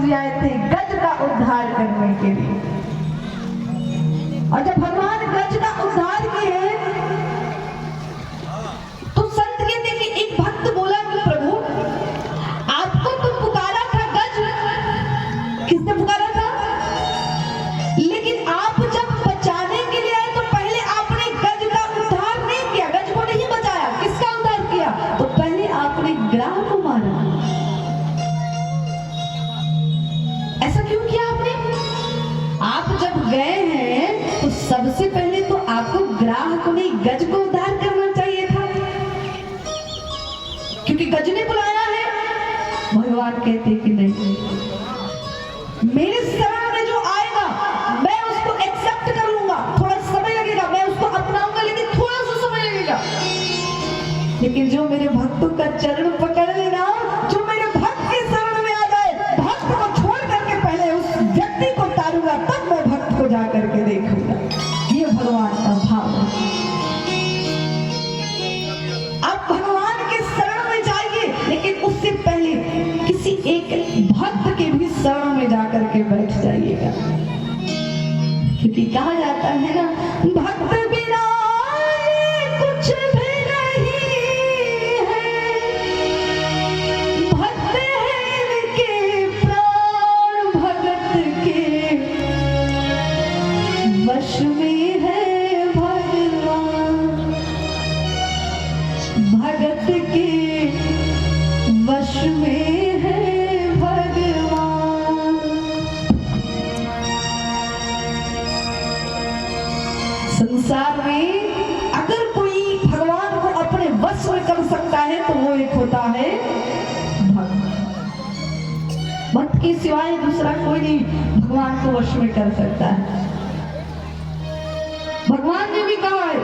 जी आए थे गज का उद्धार करने के लिए। और जब भगवान गज का उद्धार किए तो संत कहते कि एक भक्त बोला कि प्रभु आपको तो पुकारा था गज, किसने पुकारा था? लेकिन आप जब बचाने के लिए आए तो पहले आपने गज का उद्धार नहीं किया, गज को नहीं बचाया। किसका उद्धार किया? तो पहले आपने ग्राह को मारा। ऐसा क्यों किया आपने? आप जब गए हैं तो सबसे पहले तो आपको ग्राह को नहीं गज को उद्धार करना चाहिए था, क्योंकि गज ने बुलाया है। भगवान कहते कि नहीं, मेरे शरण में जो आएगा मैं उसको एक्सेप्ट कर लूंगा। थोड़ा समय लगेगा, मैं उसको अपनाऊंगा, लेकिन थोड़ा सा समय लगेगा। लेकिन जो मेरे भक्तों का चरण पकड़ लेना, जो मेरे भक्त के शरण में आ जाए, भक्त को छोड़ करके पहले उस व्यक्ति को तारूंगा, तब मैं भक्त को जा करके देखूंगा। ये भगवान का भाव है। आप भगवान के शरण में जाइए, लेकिन उससे पहले किसी एक भक्त के भी शरण में जाकर के बैठ जाइएगा, क्योंकि कहा जाता है ना, भक्त बिना कुछ भी नहीं है, भक्त है इनके प्राण, भगत के वश में है भगवान, भगत के वश में है भगवान। संसार में अगर कोई भगवान को अपने वश में कर सकता है तो वो एक होता है भक्त। भक्त के सिवाय दूसरा कोई नहीं भगवान को वश में कर सकता है। भगवान ने भी कहा है,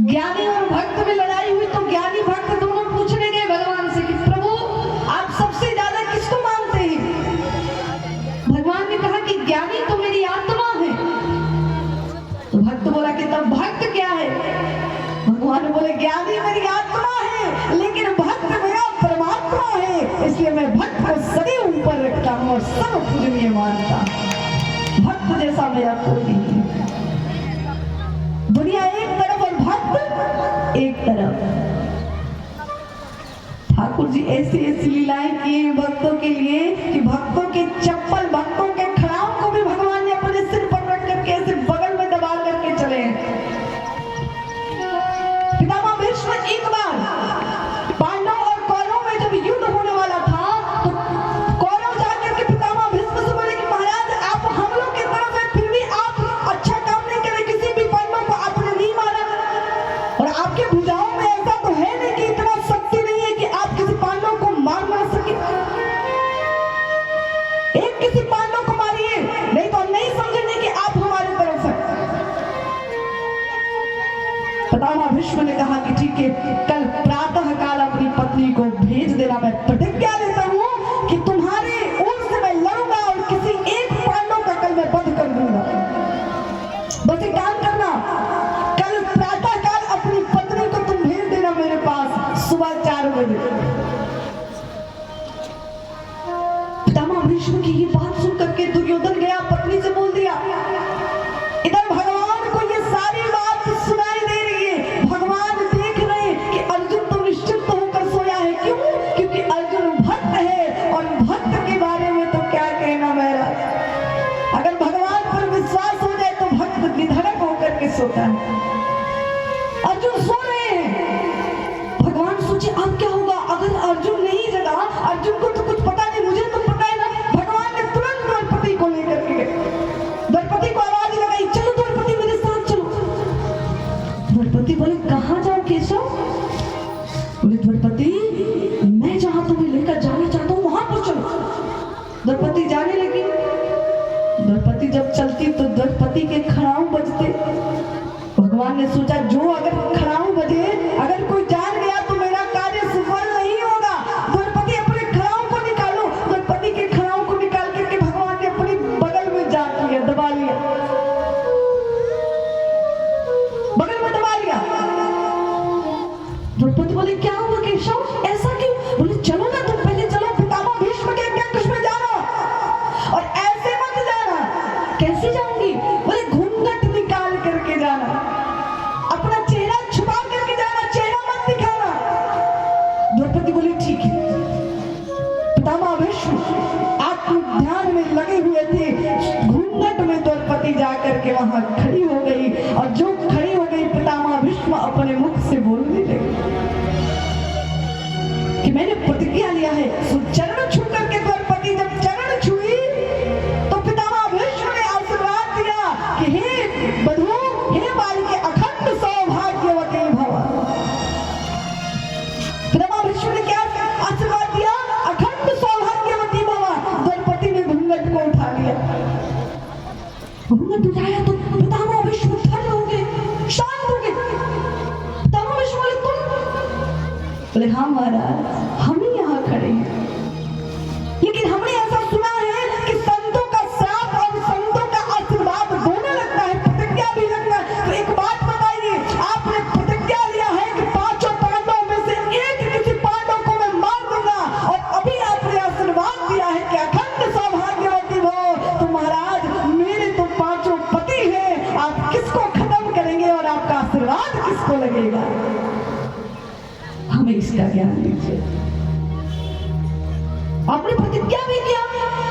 ज्ञानी और भक्त में लड़ाई हुई तो ज्ञानी भक्त दोनों पूछने गए भगवान से कि प्रभु आप सबसे ज्यादा किसको मानते हैं? भगवान ने कहा कि ज्ञानी तो मेरी आत्मा है। तो भक्त बोला कि तब भक्त क्या है? भगवान बोले ज्ञानी मेरी आत्मा है, लेकिन भक्त मेरा परमात्मा है, इसलिए मैं भक्त को सदैव ऊपर रखता हूँ और सब पूजनीय मानता। भक्त जैसा मेरा कोई नहीं। दुनिया एक तरफ और भक्त एक तरफ। ठाकुर जी ऐसी ऐसी लीलाएं किए हैं भक्तों के लिए कि भक्तों के चप्पल, भक्तों के खड़ाओं को भी भगवान ने अपने सिर पर रख करके ऐसे बगल में दबा करके चले। पितामह भीष्म एक बार पांडव और कौरवों में जब युद्ध होने वाला था तो कौरव जाकर के पितामह भीष्म से बोले कि महाराज आप हम लोग की तरफ है, फिर भी आप अच्छा काम नहीं करे, किसी भी पांडव को आपने नहीं मारा, और आपके भुजाओं में ऐसा तो है नहीं कि इतना शक्ति नहीं है कि आप किसी पांडव को मार ना सके। एक किसी पांडव को मारिए, नहीं तो नहीं समझेंगे कि आप हमारी तरफ है। पितामह भीष्म ने कहा कि ठीक है, कल प्रातः काल अपनी पत्नी को भेज देना, मैं प्रतिज्ञा लेता हूं कि तुम्हारे ओर से मैं लड़ूंगा और किसी एक पांडव का कल मैं वध कर दूंगा। बस एक काम करना, कल प्रातः काल अपनी पत्नी को तुम भेज देना मेरे पास सुबह 4 बजे। पितामह भीष्म की ये बात सुन करके दुर्योधन गया, पत्नी से बोल दिया। इधर भगवान को ये सारी बात सुनाई दे रही है। भगवान देख रहे हैं कि अर्जुन तो निश्चिंत होकर सोया है। क्यों? क्योंकि अर्जुन भक्त है, और भक्त के बारे में तो क्या कहना मेरा। अगर भगवान पर विश्वास हो जाए तो भक्त निधड़क होकर के सोता है। अर्जुन सो रहे हैं। भगवान सोचे अब क्या होगा अगर अर्जुन नहीं जगा। अर्जुन को तो कुछ पता नहीं, मुझे तो पता है ना। भगवान ने तुरंत द्रौपदी को लेकर के द्रौपदी को आवाज लगाई, चलो द्रौपदी मेरे साथ चलो। द्रौपदी बोले कहाँ जाओ केशव? बोले द्रौपदी मैं जहां तुम्हें लेकर जाना चाहता हूँ वहां पर चलो। द्रौपदी जाने लगी। द्रौपदी जब चलती तो द्रौपदी के खड़ाऊ बजते। भगवान ने सोचा जो अगर खड़ाऊ बजे, अगर कोई जान गया तो मेरा कार्य सफल नहीं होगा। द्रौपदी अपने खड़ाऊ को निकालो। द्रौपदी के खड़ाऊ को निकाल करके भगवान ने अपनी बगल में जा लिया, दबा लिया, बगल में दबा लिया। द्रौपदी बोले क्या हुआ केशव, ऐसा क्यों? बोले चलो ना तुम पहले चलो। पितामह भीष्म के क्या वहां खड़ी हो गई, और जो खड़ी हो गई पितामह भीष्म अपने मुख से बोलने लगे कि मैंने प्रतिज्ञा लिया है। सो चरण छू करके द्रौपदी जब चरण छुई तो पितामह भीष्म ने आशीर्वाद दिया कि हे बधू, हे बालिके, अखंड सौभाग्यवती भव। पितामह भीष्म ने क्या आशीर्वाद दिया? अखंड सौभाग्यवती भव। द्रौपदी ने घूंघट को उठा लिया। घूंघट उठाया तो पितामह भीष्म ठंड हो गए, शांत हो गए। पितामह भीष्म बोले बोले हाँ महाराज, हम ही यहाँ खड़े हैं, लेकिन हमने ऐसा सुना है कि संतों का श्राप और संतों का आशीर्वाद दोनों लगता है, प्रतिज्ञा भी लगता है। तो एक बात बताइए, आपने प्रतिज्ञा लिया है कि पांचों पांडवों में से एक किसी पांडव को मैं मार दूंगा, और अभी आपने आशीर्वाद दिया है कि अखंड सौभाग्यवती हो। तो महाराज, मेरे तो पांचों पति हैं, आप किसको खत्म करेंगे और आपका आशीर्वाद किसको लगेगा? हमें इसका ज्ञान दीजिए। आपने प्रतिज्ञा भी किया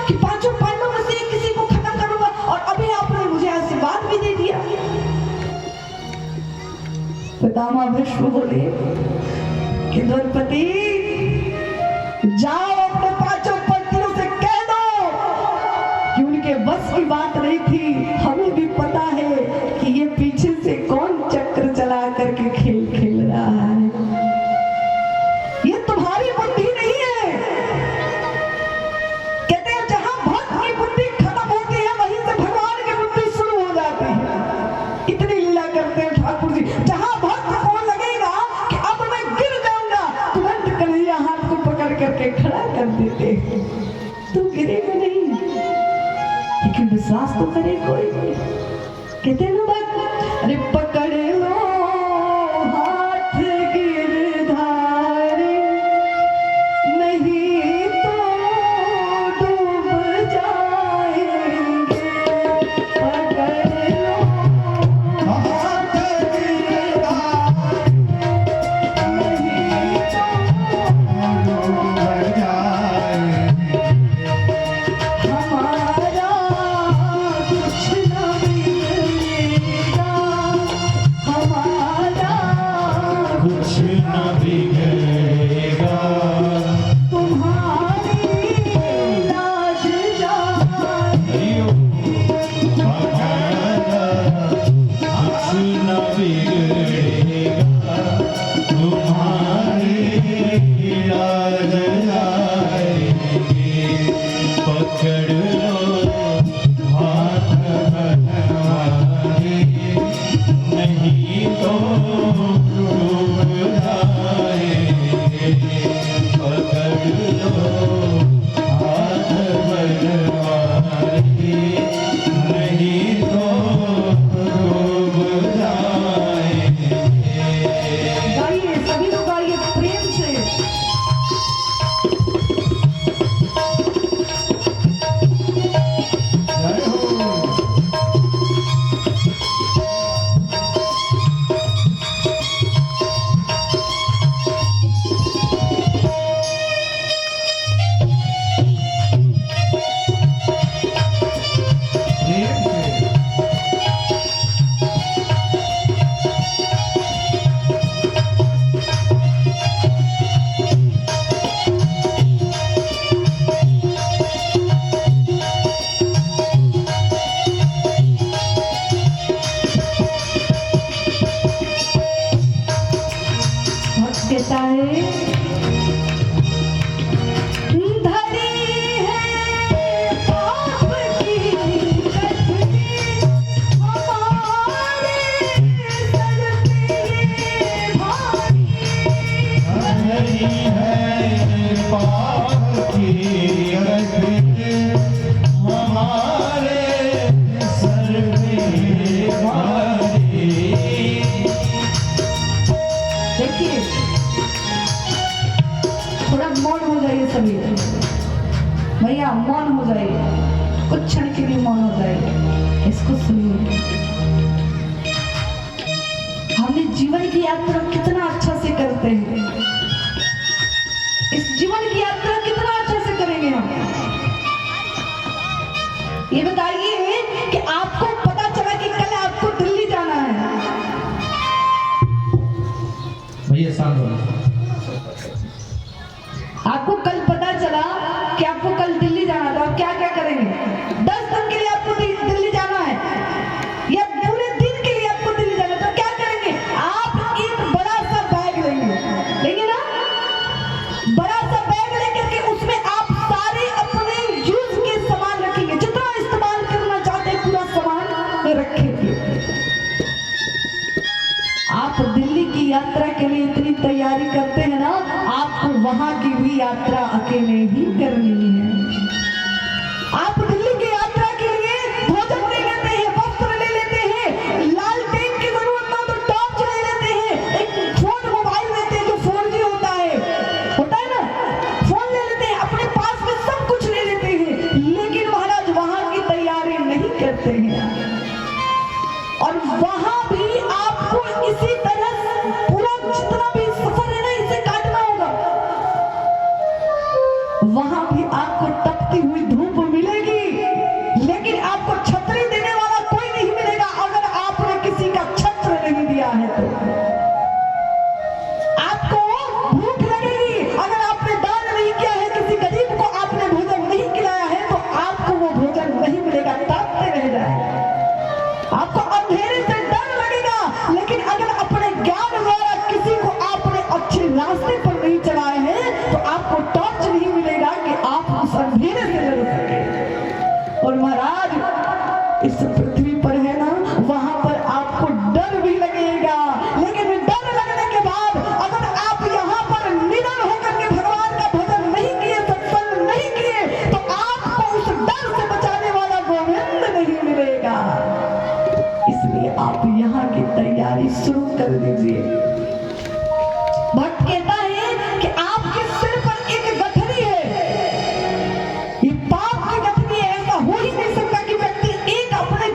कि पांचों पांडवों में से किसी को खत्म करूंगा, और अभी आपने मुझे आशीर्वाद भी दे दिया। पितामह भीष्म बोले कि द्रौपदी, जाओ अपने पांचों पतियों से कह दो कि उनके बस की बात नहीं थी। हमें भी पता है कि ये पीछे से कौन चक्र चला करके खेल खेल रहा है। ये तुम्हारी बुद्धि नहीं है। कहते हैं जहां भक्त की बुद्धि खत्म होती है, वहीं से भगवान की बुद्धि शुरू हो जाती है। इतनी लीला करते हैं ठाकुर जी। जहां भक्त को लगेगा कि अब मैं गिर जाऊंगा, तुरंत कन्हैया हाथ को पकड़ करके खड़ा कर देते। तू गिरेगा नहीं, लेकिन विश्वास तो करे कोई। कहते हैं ना बात, अरे पकड़ लो हाथ गिरधारी, नहीं तो डूब जाएंगे। पकड़ लो हाथ गिरधारी, नहीं तो डूब जाएंगे। हमारा कुछ न बिगड़ेगा, हमारा कुछ न बिगड़ेगा, तुम्हारी लाज जाए। हमारा कुछ न बिगड़ेगा, तुम्हारी लाज जाएगी। पकड़ लो हाथ बनवारी, नहीं तो डूब जाएंगे। पकड़ लो हाथ बनवारी, नहीं तो डूब जाएंगे। गाइए, सभी लोग गाइए प्रेम से। जय हो। प्रेम से। भक्त कहता है, धरी है पाप की कठिनी, हमारे सर पे ये भारी। हरी है पाप की रखी, हमारे सर पे भारी। देखिए, थोड़ा मौन हो जाइए सभी भैया, मौन हो जाइए, कुछ क्षण के लिए मौन हो जाइए। इसको सुनिए। हमने जीवन की यात्रा कितना अच्छा से करते हैं, इस जीवन की यात्रा कितना अच्छा से करेंगे हम। ये बताइए कि आपको पता चला कि कल भैया शांत हो। आपको कल पता चला कि आपको कल दिल्ली जाना था, आप क्या क्या करेंगे? 10 दिन के लिए आपको दिल्ली जाना है या पूरे दिन के लिए आपको दिल्ली जाना है, तो क्या करेंगे? आप एक बड़ा सा बैग लेंगे ना, बड़ा सा बैग लेकर के उसमें आप सारे अपने यूज के सामान रखेंगे, जितना इस्तेमाल करना चाहते हैं पूरा सामान रखेंगे। आप दिल्ली की यात्रा के लिए इतनी तैयारी करते हैं ना, आपको वहां की भी यात्रा अकेले ही करनी है। आप दिल्ली की यात्रा के लिए भोजन ले लेते हैं, वस्त्र ले लेते हैं, लालटेन की जरूरत ना तो टॉर्च ले लेते हैं, एक फोन मोबाइल लेते हैं जो 4G होता है ना, फोन ले लेते हैं, अपने पास में सब कुछ ले लेते हैं, लेकिन महाराज वहां की तैयारी नहीं करते हैं। और वहां भी आपको इसी तरह पूरा जितना भी सफर है ना, इसे काटना होगा। वहां भी आपको तपती हुई धूप मिलेगी, लेकिन आपको छतरी देने वाला कोई नहीं मिलेगा अगर आपने किसी का छत्र नहीं दिया है तो। आपको भूख लगेगी अगर आपने दान नहीं किया है, किसी गरीब को आपने भोजन नहीं खिलाया है तो आपको वो भोजन नहीं मिलेगा, ताकते रह जाए। आपको अंधेरे से डर लगेगा, लेकिन अगर अपने ज्ञान द्वारा किसी को आपने अच्छे रास्ते पर नहीं चलाए हैं तो आपको टॉर्च नहीं मिलेगा कि आप उस अंधेरे से लड़ सके। और महाराज इस पृथ्वी पर है ना, वहां पर आपको डर भी लगेगा, लेकिन डर लगने के बाद अगर आप यहाँ पर निडर होकर के भगवान का भजन नहीं किए, सत्संग नहीं किए, तो आपको उस डर से बचाने वाला गोविंद नहीं मिलेगा। इसलिए आप यहाँ की तैयारी शुरू कर दीजिए। भक्त कहता है कि आपके सिर पर एक गठरी है, ये पाप की गठरी है। ऐसा हो ही नहीं सकता कि व्यक्ति एक अपने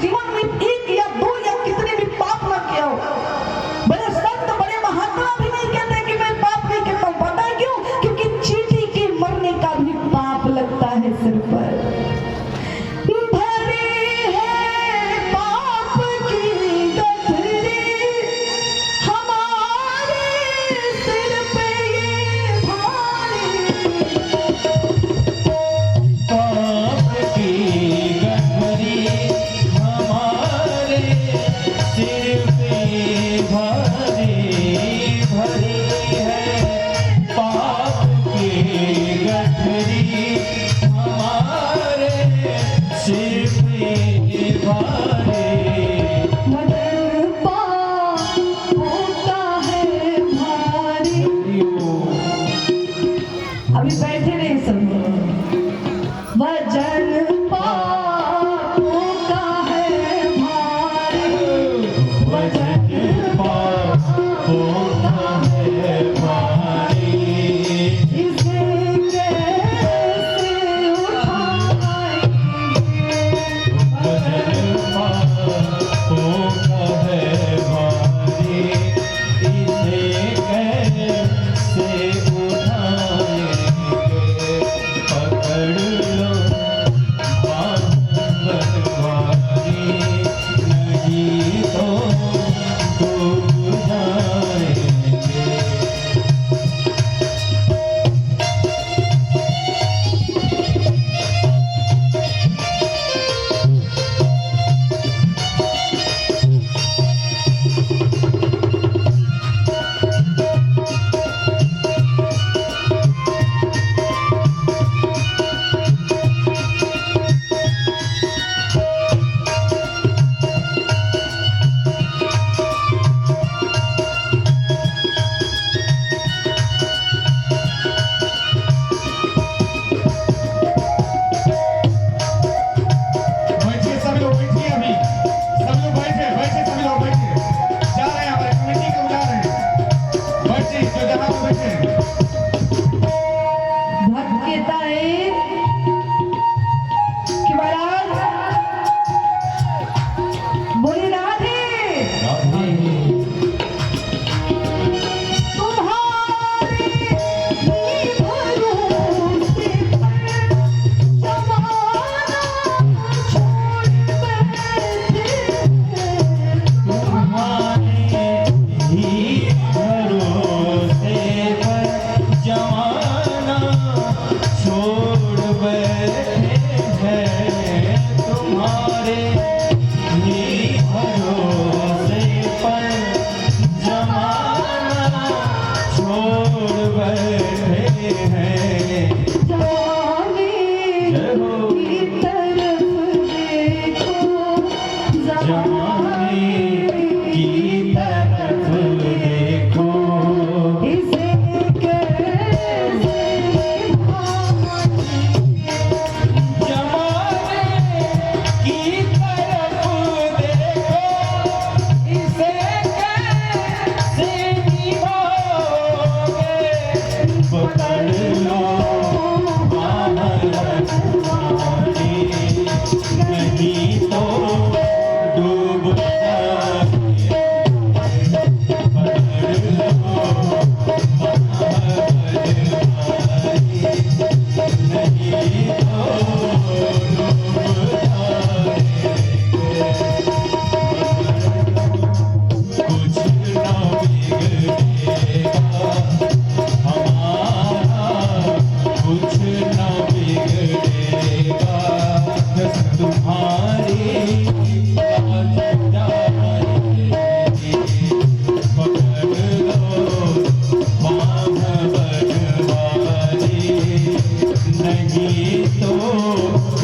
नहीं तो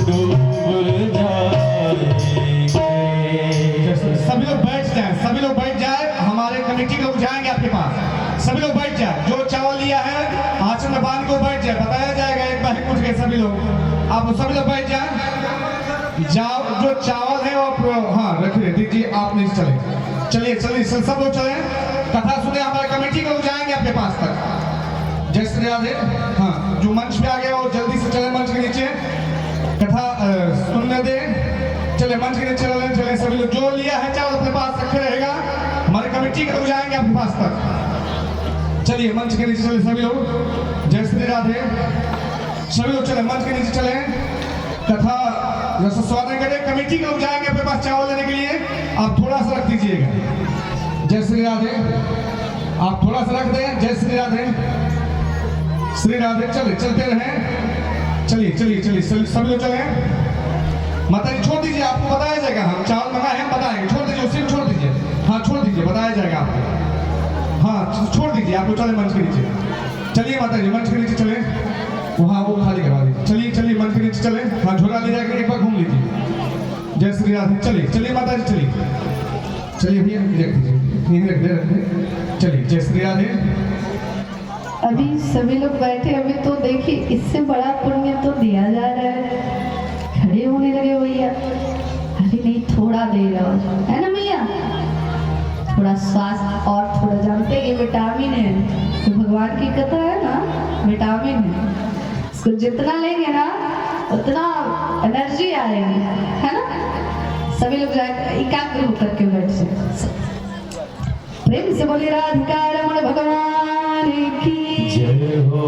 डूब जाएंगे। सभी लोग बैठ जाएं, सभी लोग बैठ जाएं। हमारे कमेटी के लोग जाएंगे आपके पास। सभी लोग बैठ जाएं। जो चावल लिया है आंचल में बांध को बैठ जाए, बताया जाएगा एक बार पूछ के। सभी लोग आप सभी लोग बैठ जाएं। जाओ, जो चावल है वो हाँ रखिए, दीजिए। आप नहीं चले, चलिए चलिए सब लोग चले। कथा सुने हमारे कमेटी के लोग जाएंगे आपके पास तक। जय श्री राधे। हाँ, जो मंच पे आ गए वो जल्दी से चले मंच के नीचे, कथा सुनने दें। चले मंच के नीचे चले सभी लोग। जो लिया है चावल अपने पास रखे रहेगा। हमारे कमेटी के लोग जाएंगे आपके पास तक। चलिए मंच के नीचे चले सभी लोग। जय श्री राधे। सभी लोग चले मंच के नीचे चले। कथा जैसे स्वागत करें, कमेटी के लोग जाएंगे अपने पास चावल लेने के लिए। आप थोड़ा सा रख दीजिएगा। जय श्री राधे। आप थोड़ा सा रख दें। जय श्री राधे। श्री राधे। चले चलते रहें। चलिए चलिए चलिए सभी लोग चले। माता जी छोड़ दीजिए, आपको बताया जाएगा। हम चावल मंगाए हैं, बताएंगे। छोड़ दीजिए, उसी में छोड़ दीजिए। हाँ छोड़ दीजिए, बताया जाएगा आपको। हाँ छोड़ दीजिए, आप लोग चले मंच के नीचे। चलिए माता जी मंच के नीचे चले, वहाँ वो खाली करवा दीजिए। चलिए चलिए मंच के नीचे चले। हाँ झोला ले जाकर एक बार घूम लीजिए। जय श्री राधे। चलिए चलिए माता जी चलिए। चलिए भैया रख दीजिए, यहीं रख दे। चलिए जय श्री राधे। अभी सभी लोग बैठे। अभी तो देखिए इससे बड़ा पुण्य तो दिया जा रहा है। खड़े होने लगे भैया। अरे नहीं, थोड़ा देर और है ना भैया, थोड़ा स्वास्थ्य और थोड़ा जानते हैं ये विटामिन है, तो भगवान की कथा है ना, विटामिन है। इसको जितना लेंगे ना उतना एनर्जी आएगी, है ना। सभी लोग जाए एकाग्र होकर के बैठ जाए। प्रेम से बोले राधिका रमण भगवान की जय हो।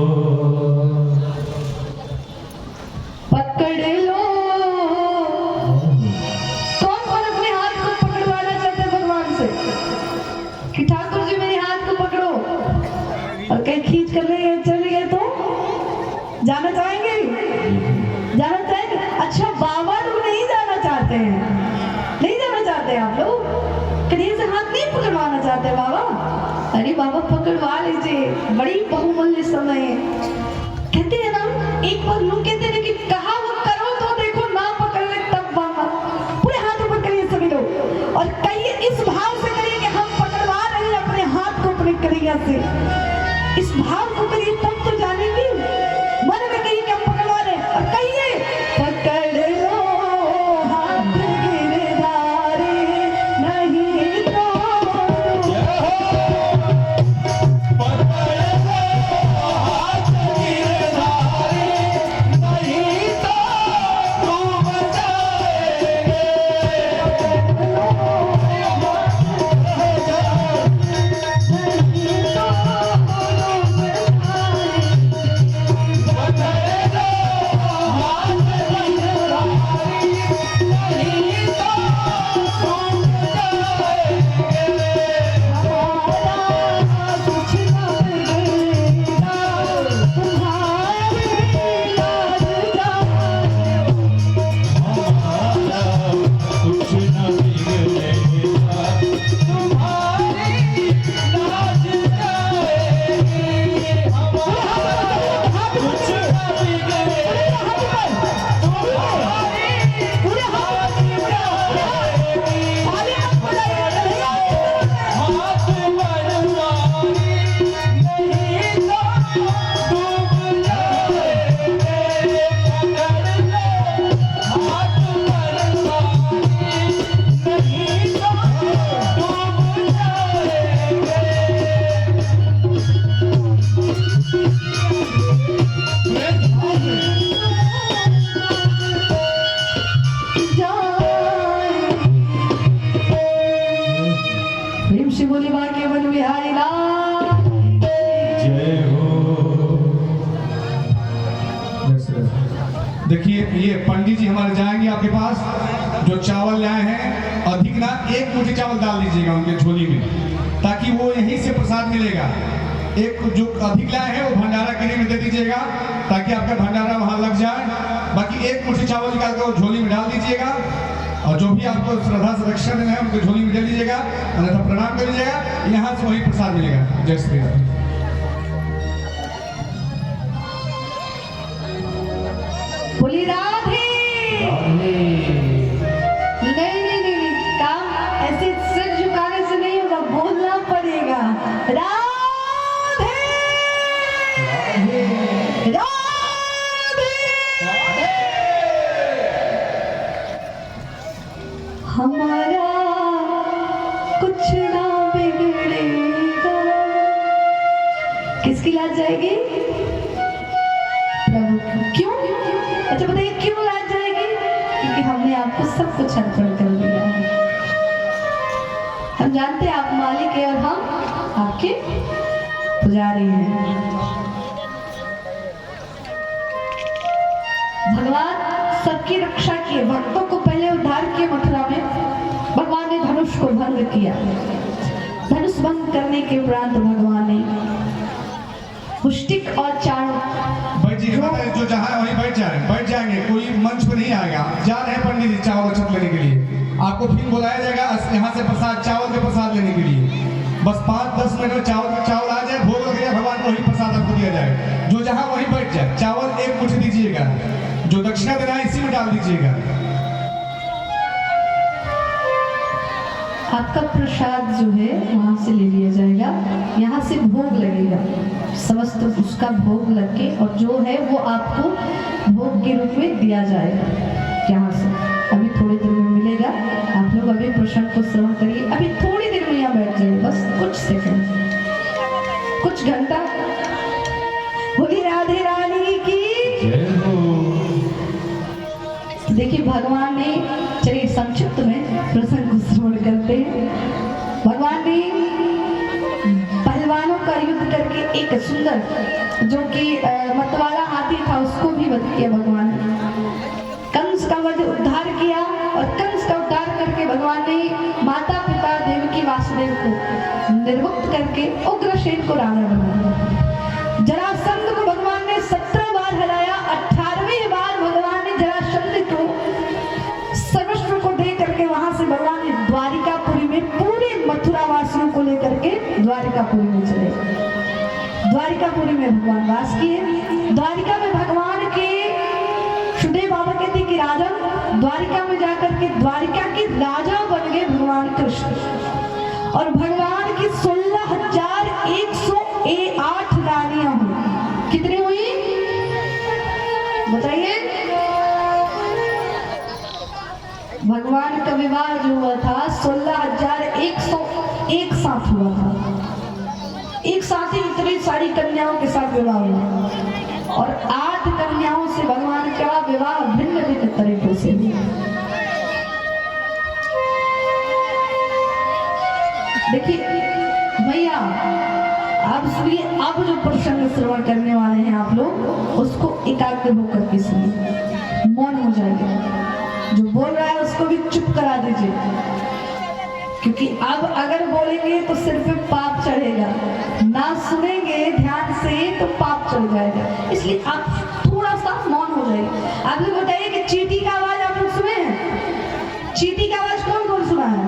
पकड़ लो। कौन कौन अपने हाथ को पकड़वाना चाहते हैं भगवान से कि ठाकुर जी मेरे हाथ को पकड़ो, और कहीं खींच कर ले चले गए तो जाना चाहेंगे? जाना चाहेंगे? अच्छा, बाबा लोग नहीं जाना चाहते हैं, नहीं जाना चाहते आप लोग? कहीं से हाथ नहीं पकड़वाना चाहते बाबा? अरे बाबा पकड़वा लीजिए, बड़ी बहुमूल्य समय है। कहते हैं ना, एक बार लोग कहते हैं कि कहा वो करो तो देखो, ना पकड़ ले तब बाबा। पूरे हाथ ऊपर करिए सभी लोग, और कहिए इस भाव से करिए कि हम पकड़वा रहे हैं अपने हाथ को अपने करिया से। इस भाव को करिए तब तो जानेंगे। मन में कहिए कि हम पकड़वा रहे हैं, और कहिए पकड़ लो हाथ गिरधारी नहीं तो बोली बाके बन बिहारी लाल जय हो। देखिए ये पंडित जी हमारे जाएंगे आपके पास। जो चावल लाए हैं अधिक ना, एक मुट्ठी चावल डाल दीजिएगा उनके झोली में, ताकि वो यहीं से प्रसाद मिलेगा। एक जो अधिक लाए हैं वो भंडारा गिरी में दे दीजिएगा, ताकि आपका भंडारा वहां लग जाए। बाकी एक मुट्ठी चावल निकाल कर वो झोली में डाल दीजिएगा, और जो भी आपको श्रद्धा से रक्षा देना है उनको झोली में दे दीजिएगा, अन्यथा प्रणाम कर लीजिएगा। यहाँ से वही प्रसाद मिलेगा। जय श्री राम। बोली राधे। राधे। नहीं, काम ऐसे सिर झुकाने से नहीं होगा, बोलना पड़ेगा राधे राधे। राधे। हमारा कुछ ना बिगड़ेगा। किसकी लाज जाएगी? प्रभु की। क्यों? अच्छा बताइए क्यों लाज जाएगी? क्योंकि हमने आपको सब कुछ अर्पण कर दिया है। हम जानते हैं आप मालिक हैं और हम आपके पुजारी हैं। भगवान सबकी रक्षा किए, भक्तों को पहले उद्धार किए मथुरा में। भगवान ने धनुष को भंग किया। धनुष भंग करने के उपरांत भगवान ने पुष्टिक और चाण भाई जी जो जहाँ है वहीं बैठ जाएंगे, कोई मंच पर नहीं आएगा। जा रहे हैं पंडित जी चावल अक्षत लेने के लिए, आपको फिर बुलाया जाएगा यहाँ से प्रसाद, चावल के प्रसाद लेने के लिए। बस 5-10 मिनट में चावल आ जाए, भोग लग जाए, भगवान को ही प्रसाद आपको दिया जाए। जो जहाँ वहीं बैठ जाए, चावल एक मुट्ठी दीजिएगा, जो दक्षिणा देना है इसी में डाल दीजिएगा। आपका प्रसाद जो है वहां से ले लिया जाएगा, यहाँ से भोग लगेगा, समस्त उसका भोग लग के और जो है वो आपको भोग के रूप में दिया जाएगा यहाँ से। अभी थोड़ी देर में मिलेगा, आप लोग अभी प्रसंग को श्रवण करिए। अभी थोड़ी देर में यहाँ बैठ जाइए, बस कुछ सेकंड, कुछ घंटा। बोली राधे रानी की जय हो। देखिए भगवान ने, चलिए संक्षिप्त में प्रसंग को श्रवण करते हैं। भगवान ने पहलवानों का युद्ध करके एक सुंदर जो कि मतवाला हाथी था उसको भी वध किया भगवान ने। कंस का वध उद्धार किया और कंस का उद्धार करके भगवान ने माता पिता देवकी वासुदेव को निर्मुक्त करके उग्रसेन को राजा बना दिया। जरासंध को भगवान ने 17 बार हराया। 18वीं बार भगवान ने जरासंध को सर्वस्व को दे करके वहां से भगवान ने द्वारिकापुरी में पूरे मथुरा वासियों को लेकर के द्वारिकापुरी में चले। द्वारिकापुरी में भगवान वास किए। द्वारिका में भगवान के सुदेव बाबा कहते कि राजा द्वारिका में जाकर के द्वारिका के राजा बन गए भगवान कृष्ण। और भगवान की 16,108 रानियां हुई। कितनी हुई बताइए? भगवान का विवाह जो हुआ था 16,101 साथ हुआ था। एक साथ ही इतनी सारी कन्याओं के साथ विवाह हुआ और 8 कन्याओं से भगवान का विवाह भिन्न भिन्न तरीकों से हुआ। देखिए भैया आप सुनिए, अब जो प्रसंग श्रवण करने वाले हैं आप लोग उसको एकाग्र होकर के सुनिए, मौन हो जाएगा। जो बोल रहा है उसको भी चुप करा दीजिए, क्योंकि अब अगर बोलेंगे तो सिर पे पाप चढ़ेगा, ना सुनेंगे ध्यान से तो पाप चढ़ जाएगा। इसलिए आप थोड़ा सा मौन हो जाइए। आप लोग बताइए कि चींटी का आवाज आप लोग सुने हैं? चींटी का आवाज कौन कौन सुना है?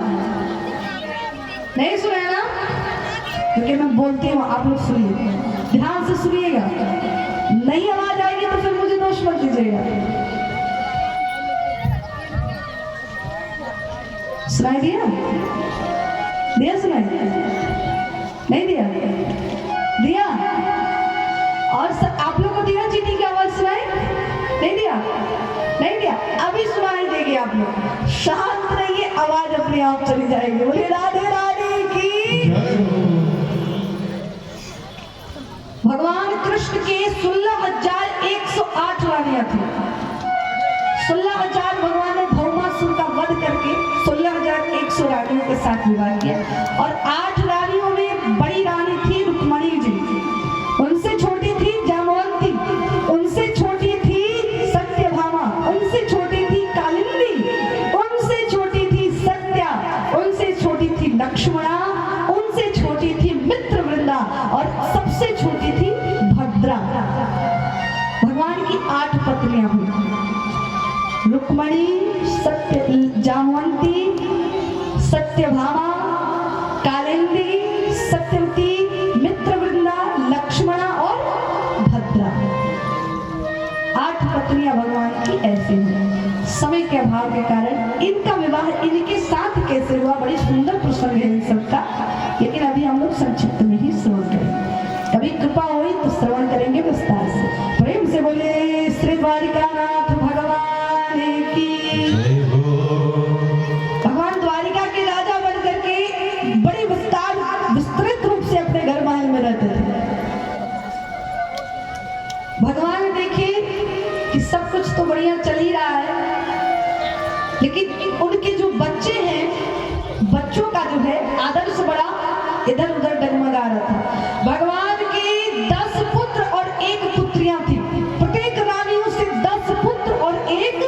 नहीं सुना है ना? क्योंकि मैं बोलती हूँ, आप लोग सुनिए, ध्यान से सुनिएगा। नई आवाज आएगी तो फिर मुझे दोष मत दीजिएगा। सुनाई दिया? दिया सुनाई? नहीं दिया? दिया? और आप लोग को दिया चींटी की आवाज सुनाई? नहीं दिया? नहीं दिया? अभी सुनाई देगी। आप लोग शांत रहिए, आवाज अपने आप चली जाएगी। बोले राधे राधे की। जय हो। भगवान कृष्ण के 16,108 रानियां थी। 16,000 भगवान ने भौमासुर का वध करके 16,100 रानियों के साथ विवाह किया। और 8 रानियों में बड़ी रानी थी रुक्मणी जी, उनसे छोटी थी जामवंती, उनसे छोटी थी सत्यभामा, उनसे छोटी थी कालिंदी, उनसे छोटी थी सत्या, उनसे छोटी थी लक्ष्मणा, उनसे छोटी थी मित्रवृंदा और सबसे छोटी थी भद्रा। भगवान की 8 पत्नियां हुई, रुक्मणी, जामवंती, सत्यभामा, कालिंदी, सत्यवती, मित्रवृंदा, लक्ष्मणा और भद्रा। 8 पत्नियां भगवान भगवान की ऐसी है। समय के अभाव के कारण इनका विवाह इनके साथ कैसे हुआ, बड़ी सुंदर प्रसंग है इन सबका, लेकिन अभी हम लोग संक्षिप्त में ही श्रवण करेंगे। कभी कृपा हुई तो श्रवण करेंगे विस्तार से। प्रेम से बोले श्री द्वारिकानाथ भगवान की। भगवान द्वारिका के राजा बन करके बड़ी विस्तृत रूप से अपने घर महल में रहते थे। भगवान देखिए कि सब कुछ तो बढ़िया चल ही रहा है, लेकिन उनके जो बच्चे हैं, बच्चों का जो है आदर्श बड़ा इधर उधर डगमगा रहा था। भगवान के 10 पुत्र और 1 पुत्रियां थी, प्रत्येक रानियों से 10 पुत्र और 1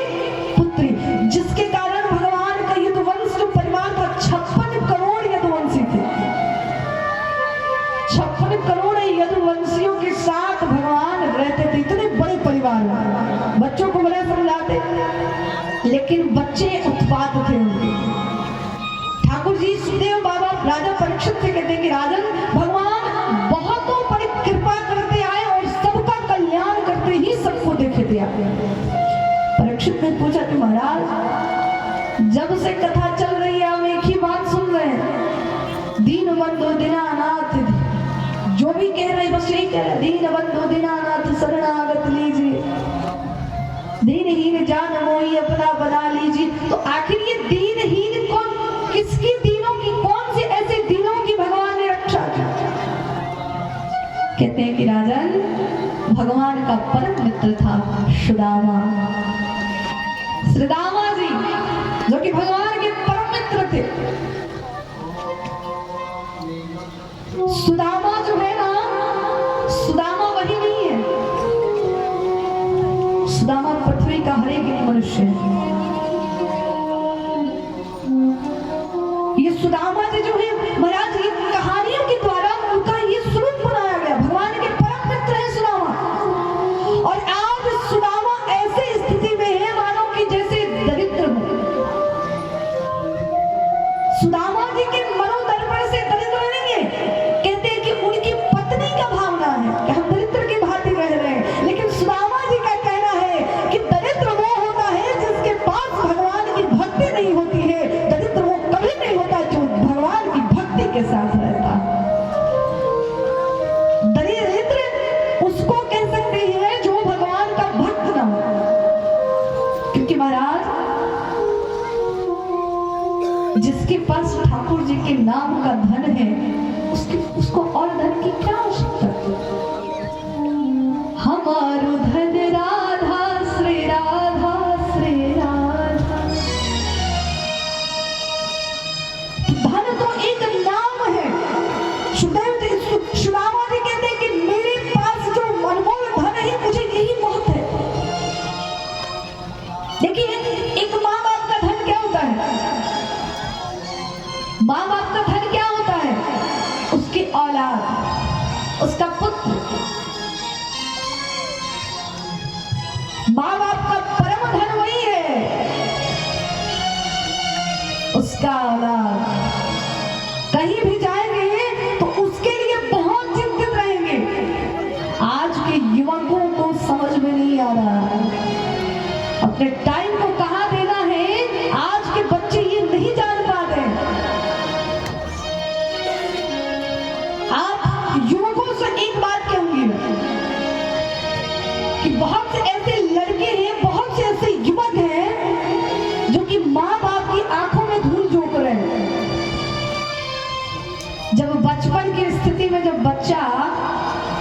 पुत्री, जिसके कारण भगवान का यदुवंश जो परिवार था 56 करोड़ यदुवंशी थे। 56 करोड़ यदुवंशियों के साथ भगवान रहते थे। इतने बड़े परिवार में बच्चों को बड़ा समझाते, लेकिन बच्चे उत्पात थे उनके। ठाकुर जी सुखदेव बाबा राजा परीक्षित से कहते हैं कि राजन, भगवान बहुतों पर कृपा करते आए और सबका कल्याण करते ही सबको देखे थे। परीक्षित ने पूछा कि महाराज, जब से कथा चल रही है हम एक ही बात सुन रहे हैं, दीन बंधु दीनानाथ, जो भी कह रहे बस यही कह रहे, दीन बंधु दीनानाथ शरणागत लीजिए, दीनहीन जान मोही अपना बना लीजिए। तो आखिर ये दीनहीन कौन, किसकी दीनों की, कौन से ऐसे दीनों की भगवान ने रक्षा की? कहते हैं कि राजन, भगवान का परम मित्र था सुदामा। सुदामा जी जो कि भगवान के परम मित्र थे। सुदामा जो है ना, सुदामा वही नहीं है, सुदामा पृथ्वी का हर एक मनुष्य है। ये सुदामा जी जो है महाराज, ये कहानियों के द्वारा उनका ये स्वरूप बनाया गया। भगवान के परम मित्र है सुदामा, और आज सुदामा ऐसे स्थिति में है मानो कि जैसे दरिद्र हो। सुदामा जी के मनोदर्पण से दरिद्र नहीं है, कहते हैं कि उनकी पत्नी का भावना है कि हम दरिद्र की भांति रह रहे हैं, लेकिन सुदामा जी का कहना है कि दरिद्र वो होता है जिसके पास भगवान की भक्ति नहीं होती है। दरिद्र वो कभी नहीं होता जो भगवान की भक्ति के साथ रहता। दरिद्र उसको कह सकते हैं जो भगवान का भक्त ना हो, क्योंकि महाराज जिसके पास ठाकुर जी के नाम का धन है, उसको और धन की क्या आवश्यकता है? हमारो धन राधा श्री राधा श्री राधा। धन तो एक नाम है। सुदामा जी कहते हैं कि मेरे पास जो अनमोल धन है, मुझे यही बहुत है। देखिए, एक माँ बाप का धन क्या होता है? माँ बाप का धन क्या होता है? उसकी औलाद, उसका पुत्र। माँ बाप का परम धन वही है, उसका औलाद। कहीं भी जाएंगे तो उसके लिए बहुत चिंतित रहेंगे। आज के युवकों को समझ में नहीं आ रहा अपने टाइम को कहाँ देना है। आज के बच्चे ये नहीं जान पाते। आप युवकों से एक बात कहूंगी कि बहुत से ऐसे लड़के हैं, बहुत से ऐसे युवक हैं जो कि माँ बाप की आंखों में धूल झोंक रहे हैं। जब बचपन की स्थिति में जब बच्चा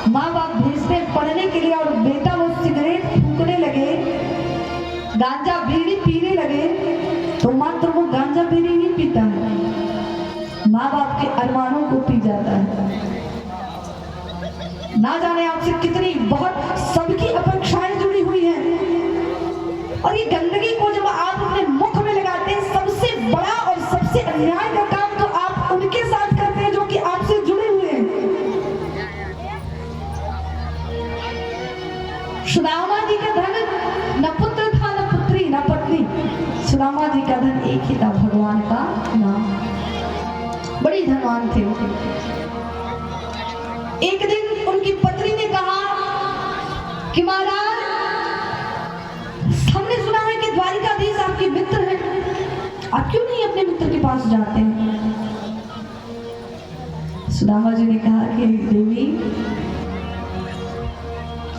माँ बाप भेजते पढ़ने के लिए और बेटा वो सिगरेट फूंकने लगे, गांजा बीड़ी पीने लगे, तो मात्र वो गांजा बीड़ी नहीं पीता है, माँ बाप के अरमानों को पी जाता है। ना जाने आपसे कितनी बहुत सबकी अपेक्षाएं जुड़ी हुई हैं, और ये गंदगी को जब आप अपने मुख में लगाते हैं, सबसे बड़ा और सबसे अन्याय का काम तो आप उनके साथ करते हैं जो कि आपसे जुड़े हुए हैं। सुदामा जी का धन न पुत्र था, न पुत्री, न पत्नी। सुदामा जी का धन एक ही था, भगवान का नाम। बड़ी धनवान थे। एक दिन उनकी पत्नी ने कहा कि महाराज आप क्यों नहीं अपने मित्र के पास जाते हैं? सुदामा जी ने कहा कि देवी,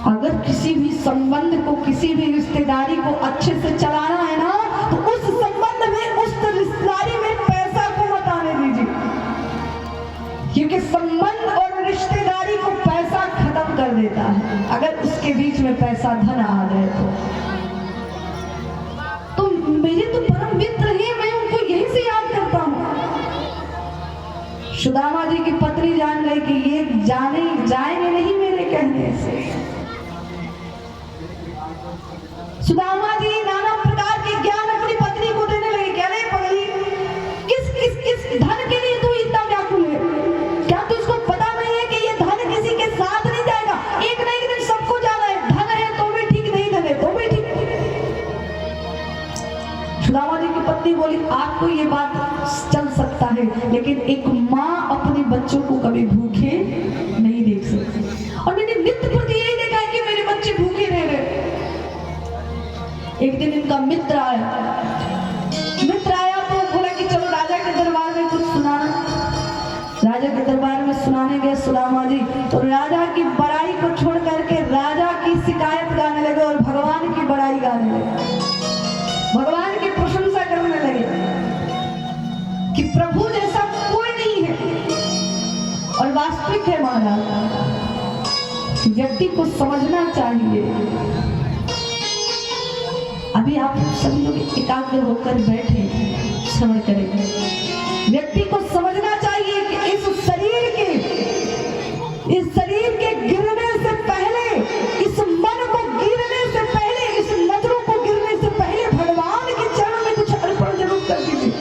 अगर किसी भी संबंध को, किसी भी रिश्तेदारी को अच्छे से चलाना है ना, तो उस संबंध में, उस रिश्तेदारी में पैसा को मत आने दीजिए, क्योंकि संबंध और रिश्तेदारी को पैसा खत्म कर देता है। अगर उसके बीच में पैसा धन आ जाए तो मेरे तो परम मित्र हैं, मैं उनको यहीं से याद करता हूँ। सुदामा जी की पत्नी जान गई कि ये जाएंगे नहीं मेरे कहने से। सुदामा जी नाना प्रकार के ज्ञान अपनी पत्नी को देने लगे। कह रहे पगली, किस धन के लिए तू इतना व्याकुल है? क्या तुझको पता नहीं है कि ये धन किसी के साथ नहीं जाएगा? एक न एक दिन सबको जाना है। धन है तो भी ठीक, नहीं धन है तो भी ठीक। सुदामा जी की पत्नी बोली, आपको ये बात चल सकता है, लेकिन एक माँ अपने बच्चों को कभी भूखे नहीं देख सकती। और मैंने नित्य प्रति यही देखा है कि मेरे बच्चे भूखे रह रहे। एक दिन इनका मित्र आया तो बोला कि चलो राजा के दरबार में कुछ सुनाना। राजा के दरबार में सुनाने गए सुदामा जी, तो राजा की बड़ाई को छोड़ करके राजा की शिकायत गाने लगे और भगवान की बड़ाई गाने लगे, भगवान की प्रशंसा करने लगे कि प्रभु जैसा कोई नहीं है। और वास्तविक है महाराज, व्यक्ति को समझना चाहिए। अभी आप सभी लोग एकाग्र होकर बैठे श्रवण करेंगे। व्यक्ति को समझना चाहिए कि इस शरीर के गिरने से पहले, इस मन को गिरने से पहले, इस नजरों को गिरने से पहले भगवान के चरणों में कुछ अर्पण जरूर कर दीजिए,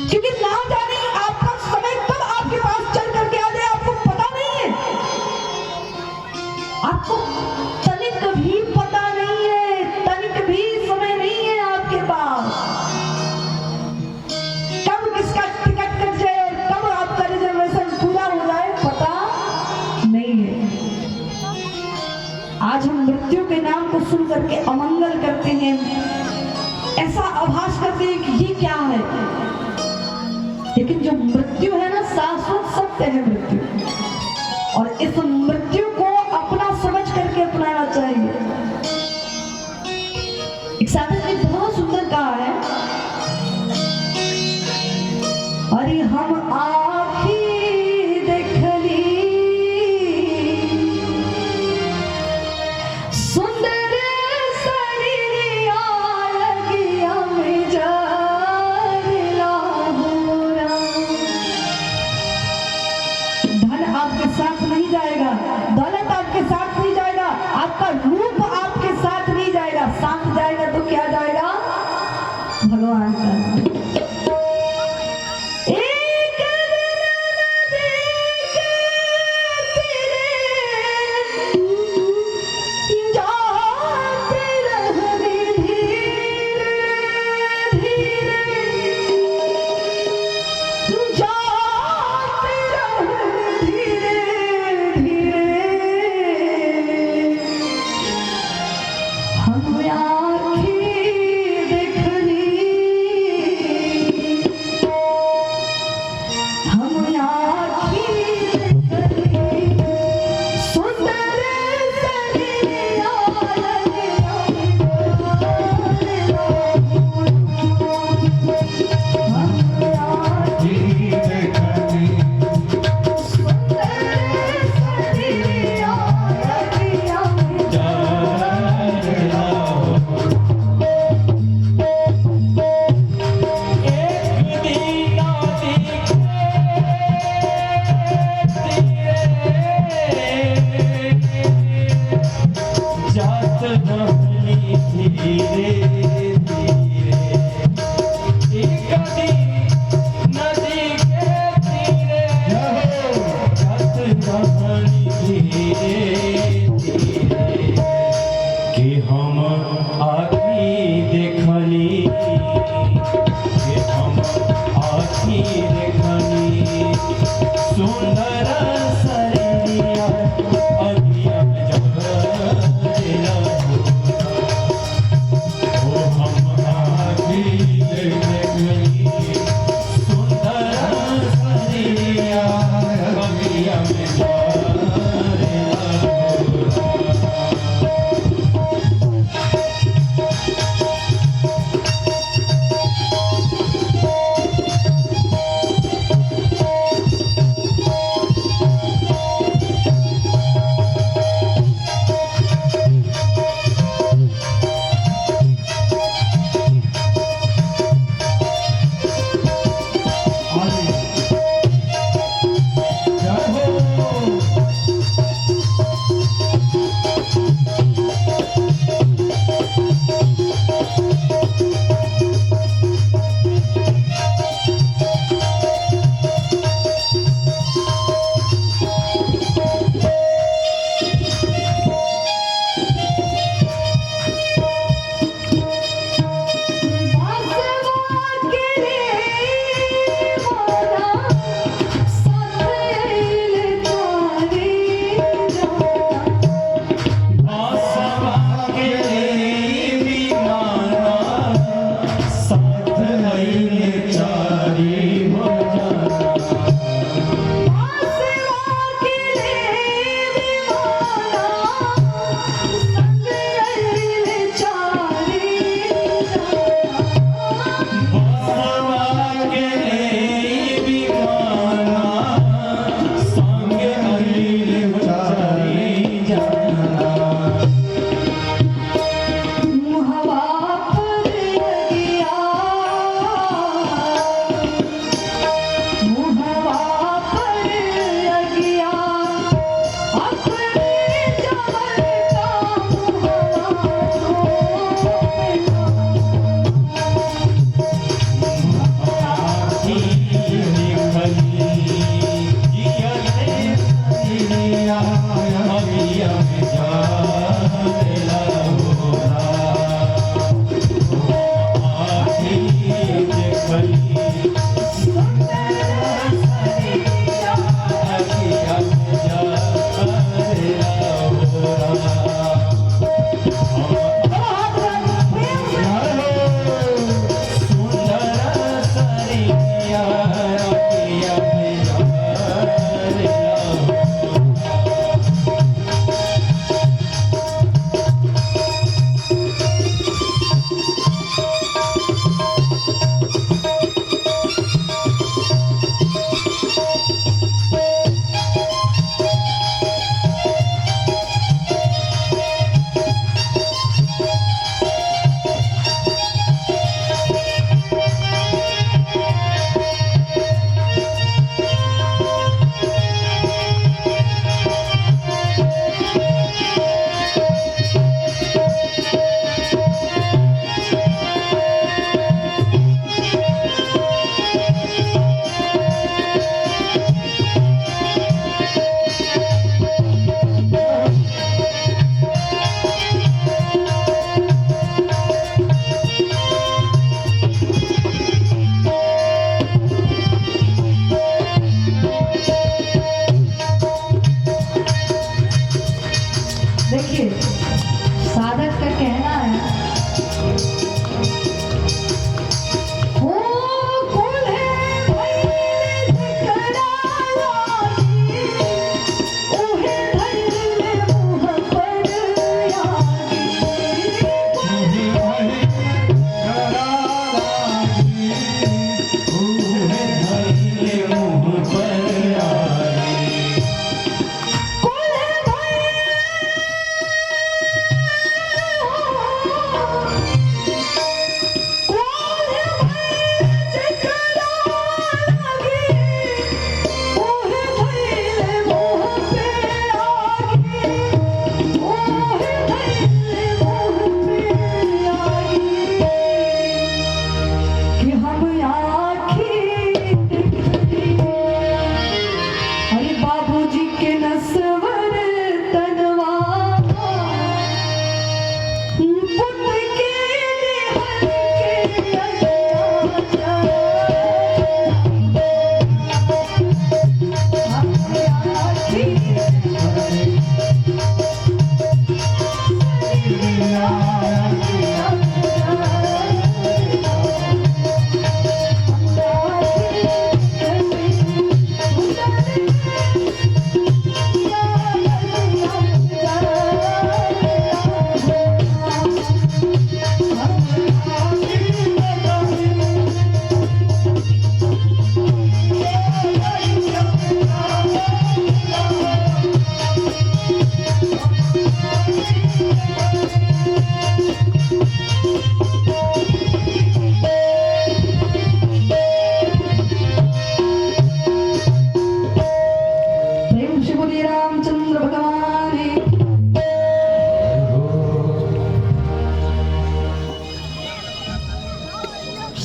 क्योंकि ना जाने आपका समय कब आपके पास चल करके आ जाए, आपको पता नहीं है। आपको तनिक भी पता नहीं है, तनिक भी समय नहीं है आपके पास। कब किसका टिकट कट जाए और कब आपका रिजर्वेशन पूरा हो जाए, पता नहीं है। आज हम मृत्यु के नाम को सुन करके अमंगल करते हैं, ऐसा आभास करते हैं कि ये क्या है, लेकिन जो मृत्यु है ना, शाश्वत सत्य है मृत्यु। और इस मृत्यु को अपना समझ करके अपनाना चाहिए। एक साधक ने बहुत सुंदर कहा है, अरे हम आँखी देखली सुंदर शरीरिया लगिया में जरला होरा। धन आपके साथ नहीं जाएगा, दौलत आपके साथ नहीं जाएगा, आपका रूप आपके साथ नहीं जाएगा, साथ जाएगा तो क्या जाएगा? भगवान का नाम।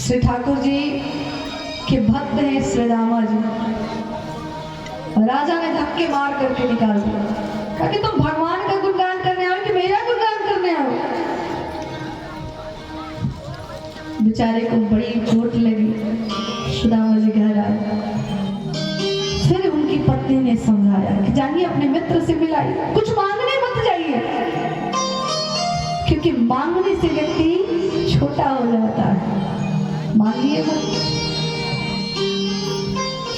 श्री ठाकुर जी के भक्त हैं श्री दामा जी। राजा ने धक्के मार करके निकाल दिया, कहा कि तुम भगवान का गुणगान करने आओ कि मेरा गुणगान करने आओ। बेचारे को बड़ी चोट लगी, सुदामा जी घर आए। फिर उनकी पत्नी ने समझाया कि जानिए अपने मित्र से मिलाइए, कुछ मांगने मत जाइए, क्योंकि मांगने से व्यक्ति छोटा हो जाता है। मांगिए मत।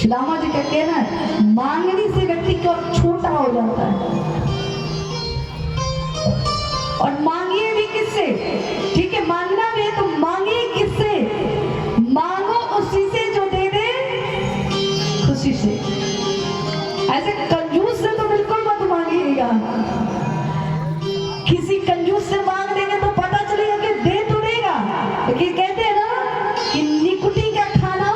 सुदामा जी का कहना है मांगने से व्यक्ति को छोटा हो जाता है। और मांगिए भी किससे? ठीक है, मांगना भी है तो मांगिए किससे? मांगो उसी से जो दे दे खुशी से। ऐसे कंजूस से तो बिल्कुल मत मांगिएगा। किसी कंजूस से मांग देंगे तो पता चलेगा कि दे तो देगा, लेकिन कहते हैं ना कि निकुटी का खाना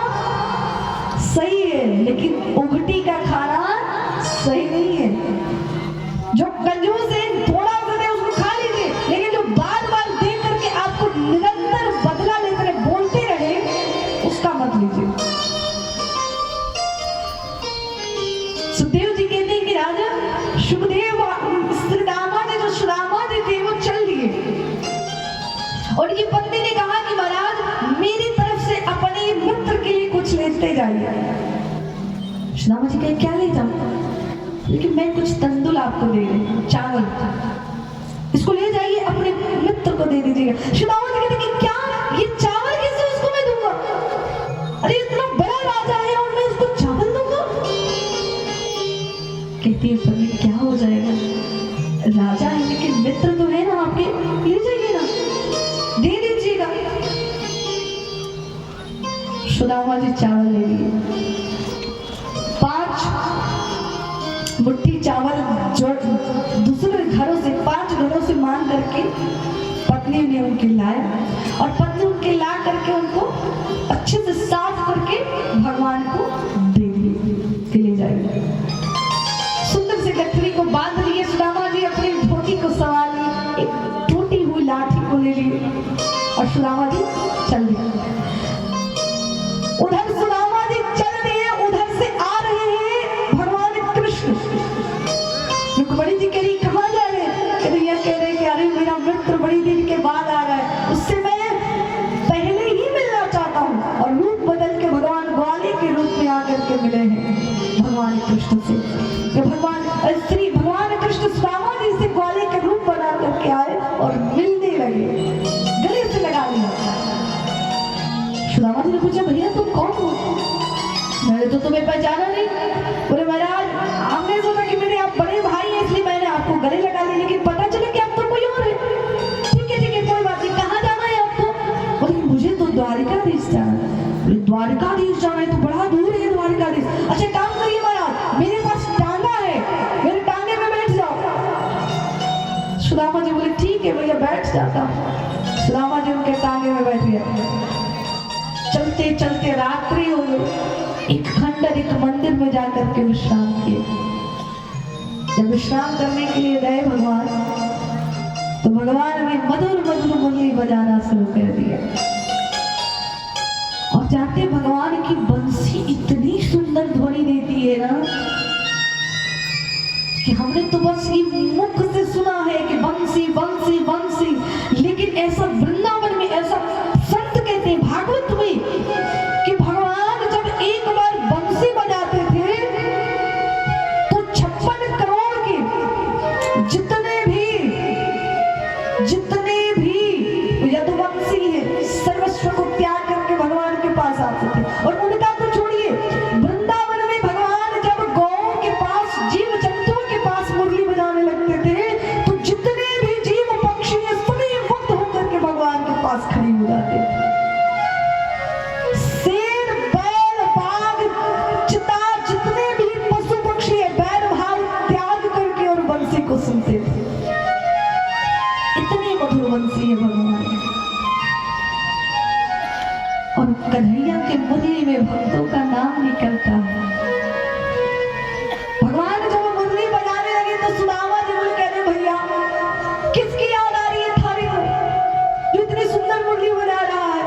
सही है लेकिन उगटी का खाना सही नहीं है। जो कंजूस है थोड़ा दे उसको खा लीजिए, लेकिन जो बार बार दे करके आपको निरंतर बदला लेते रहे, बोलते रहे, उसका मत लीजिए। सुखदेव जी कहते हैं कि राजा सुखदेव श्रीदामा ने जो सुदामा जी थे वो चल दिए, और ये पत्नी ने कहा कि महाराज मेरी तरफ से अपने मित्र के लिए कुछ लेते जाइए। सुदामा जी कहे क्या ले जाऊं? लेकिन मैं कुछ तंदुल आपको दे रही हूं, चावल, इसको ले जाइए अपने मित्र को दे दीजिएगा। सुदामा जी कहते कि क्या ये चावल कैसे उसको मैं दूंगा? अरे इतना बड़ा राजा है और मैं उसको चावल दूंगा? कहती है पत्नी क्या हो जाएगा, राजा है लेकिन मित्र तो है ना आपके, ले जाइए ना, दे दीजिएगा। सुदामा जी चावल ले लिए, 5 मुट्ठी चावल जो दूसरे घरों से 5 घरों से मांग करके पत्नी ने उनके लाया, और पत्नी उनके ला करके उनको अच्छे से साफ करके भगवान को दे दिए कि ले जाइए। सुंदर से गठरी को बांध लिए, सुदामा जी अपनी धोती को संवार लिए, एक टूटी हुई लाठी को ले लिए और सुदामा जी चल दिए। उधर सुदामा जी चल दिए, उधर से आ रहे हैं भगवान कृष्ण। रुक्मणी जी कह रही कहाँ जा रहे हैं? कह रहे कि अरे मेरा मित्र बड़ी दिन के बाद आ रहा है, उससे मैं पहले ही मिलना चाहता हूँ। और रूप बदल के भगवान ग्वाले के रूप में आकर के मिले हैं भगवान कृष्ण से। भगवान कृष्ण सुदामा जी से ग्वाले के रूप बना करके आए और मिलने लगे, गले से लगा लिया। सुदामा जी ने पूछा भैया तुम कौन हो? मैंने तो तुम्हें पहचाना नहीं। बोले महाराज हमने सोचा कि मेरे आप बड़े भाई हैं इसलिए मैंने आपको गले लगा लिया, लेकिन पता चला कि आप तो कोई और है। ठीक है कोई बात नहीं, कहाँ जाना है आपको? बोले मुझे तो द्वारिकाधीश जाना है। बोले द्वारिकाधीश जाना है तो बड़ा दूर है द्वारिकाधीश। अच्छा काम करिए महाराज, मेरे पास टांगा है, मेरे टांगे में बैठ जाओ। सुदामा जी बोले ठीक है भैया बैठ जाता हूँ। सुदामा जी उनके टांगे में बैठ गया। चलते चलते रात्रि हो गई, एक खंडर एक मंदिर में जाकर के विश्राम किए। जब विश्राम करने के लिए गए भगवान, तो भगवान ने मधुर मधुर मुरली बजाना शुरू कर दिया। और जाते भगवान की बंसी इतनी सुंदर ध्वनि देती है ना कि हमने तो बस ये मुख से सुना है कि बंसी बंसी बंसी, लेकिन ऐसा वृंदावन में ऐसा संत कहते हैं भागवत में कि भगवान जब एक बार बंसी बजाते थे तो 56 करोड़ के जितने भी यदुवंशी है सर्वस्व को त्याग करके भगवान के पास आते थे। और उनका तो छोड़िए, वृंदावन में भगवान जब गौओं के पास जीव जंतुओं के पास मुरली बजाने लगते थे तो जितने भी जीव पक्षी हैं सभी मुक्त होकर के भगवान के पास खड़े हो जाते थे। शेर बैल बाघ चिता जितने भी पशु पक्षी है बैर भाव त्याग करके और बंसी को सुनते थे। इतनी मधुर बंसी है भगवान। और कन्हैया के मुरली में भक्तों का नाम निकलता है। भगवान जब मुरली बजाने लगे तो सुदामा जी बोले कहते भैया किसकी याद आ रही है थारी को जो इतनी सुंदर मुरली बजा रहा है?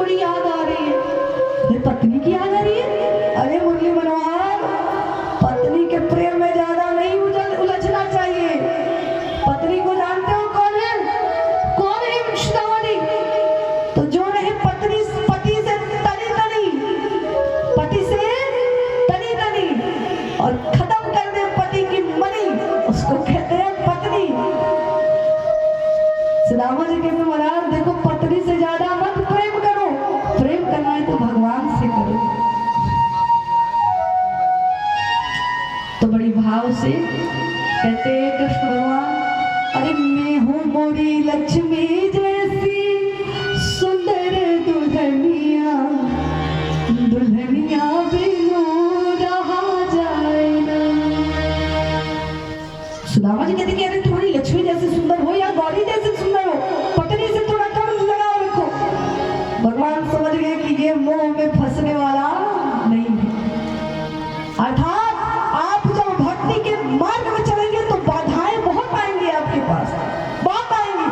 थोड़ी याद आ रही है, ये पत्नी की याद आ रही है। अरे मुरली मनोहर, पत्नी के प्रेम में ज्यादा नहीं उलझना चाहिए। पत्नी को जानते हो कौन है? कौन है सुदामाजी? तो जो रहे पत्नी पति से तनी तनी, पति से तनी तनी और खत्म कर दे पति की मनी, उसको कहते हैं पत्नी। सुदामाजी कहते महाराज देखो, पत्नी से ज्यादा मत प्रेम करो, प्रेम करना है तो भगवान से करो। तो बड़ी भाव से कहते कृष्ण भगवान, अरे मैं हूँ मोरी लक्ष्मी जैसी सुंदर दुल्हनिया, दुल्हनिया बिनु रहा जाए ना। सुदामा जी कहते कि अरे तुम्हारी लक्ष्मी जैसी सुंदर हो या गौरी जैसी सुंदर हो, पत्नी से थोड़ा कम लगाव रखो। भगवान समझ गए कि ये मोह में फंसने वाला नहीं है। अर्थात आप जब भक्ति के मार्ग में चलेंगे तो बाधाएं बहुत आएंगी आपके पास, बहुत आएंगी।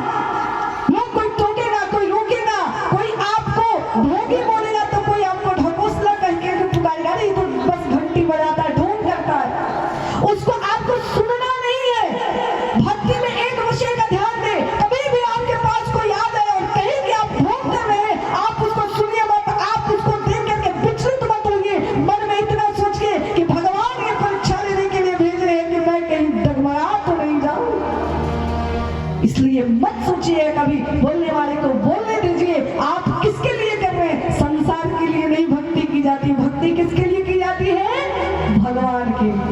लोग कोई टोकेगा, कोई रोकेगा, कोई आपको भोगी बोलेगा, तो कोई आपको ढकोसला कह के पुकारेगा, नहीं तो बस घंटी बजाता है, ढोंग करता है, उसको आपको सुनना नहीं है। भक्ति में एक विषय का ध्यान दे, कभी भी आपके पास कोई आ जाए और कहे कि आप ढोंग कर रहे हैं, आप उसको सुनिए मत, आप उसको देख करके विचलित मत होइए। मन में इतना सोच के कि भगवान ये परीक्षा लेने के लिए भेज रहे हैं कि मैं कहीं डगमगा तो नहीं जाऊं। इसलिए मत सोचिए, कभी बोलने वाले को बोलने दीजिए। आप किसके लिए कर रहे हैं? संसार के लिए नहीं भक्ति की जाती, भक्ति किसके लिए की जाती है? भगवान के लिए।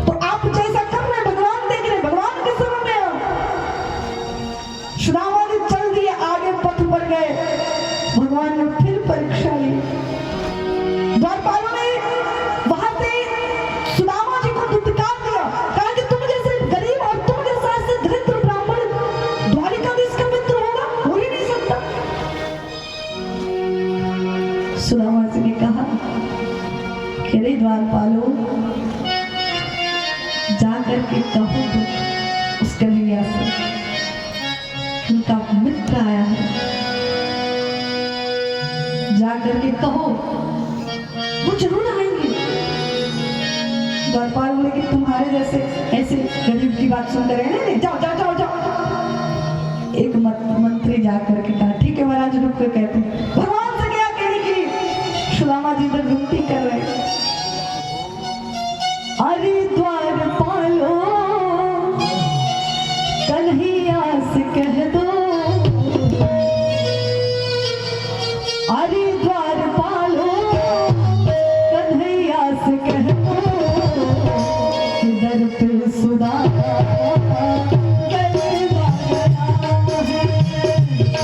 तो आप जैसा कर रहे हैं भगवान देख रहे हैं, भगवान के समझ में आप सुदामा जी चल दिए, आगे पथ पर गए। भगवान ने फिर परीक्षा ली। द्वारपालों ने वहां से सुदामा जी को दुत्कार दिया, कहा कि तुम जैसे गरीब और तुम जैसा ऐसे दरिद्र ब्राह्मण द्वारिकाधीश का मित्र होगा, हो ही नहीं सकता। सुदामा जी ने कहा कि अरे द्वारपालों, जाकर के कहो तो उस कन्हैया से, उनका मित्र आया है, जाकर के कहो, वो जरूर आएंगे। द्वारपाल बोले कि तुम्हारे जैसे ऐसे गरीब की बात सुनते रहे, नहीं जाओ जाओ जाओ जाओ। एक मंत्री जाकर के कहा ठीक है महाराज, रुक के कहते हैं। भगवान से क्या कहने की? सुदामा जी इधर विनती कर रहे हैं, अरे द्वारपालो कन्हैया से कह दो, अरे द्वारपालो कन्हैया से कह दो, इधर पे सुदामा गरीबा गया है,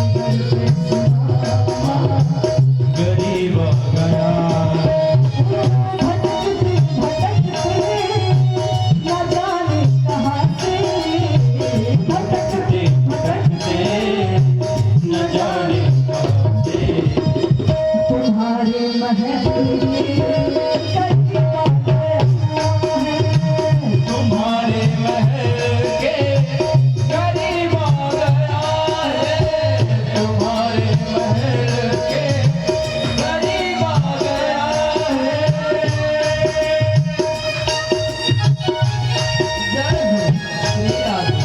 इधर पे सुदामा गरीबा गया। भटकते भटकते न जाने कहाँ से, भटकते भटकते न जाने कहाँ से, तुम्हारे महल में करीबा गया है, तुम्हारे महल के करीब आ गया है, तुम्हारे महल के करीब आ गया है। जय हो श्री राधे।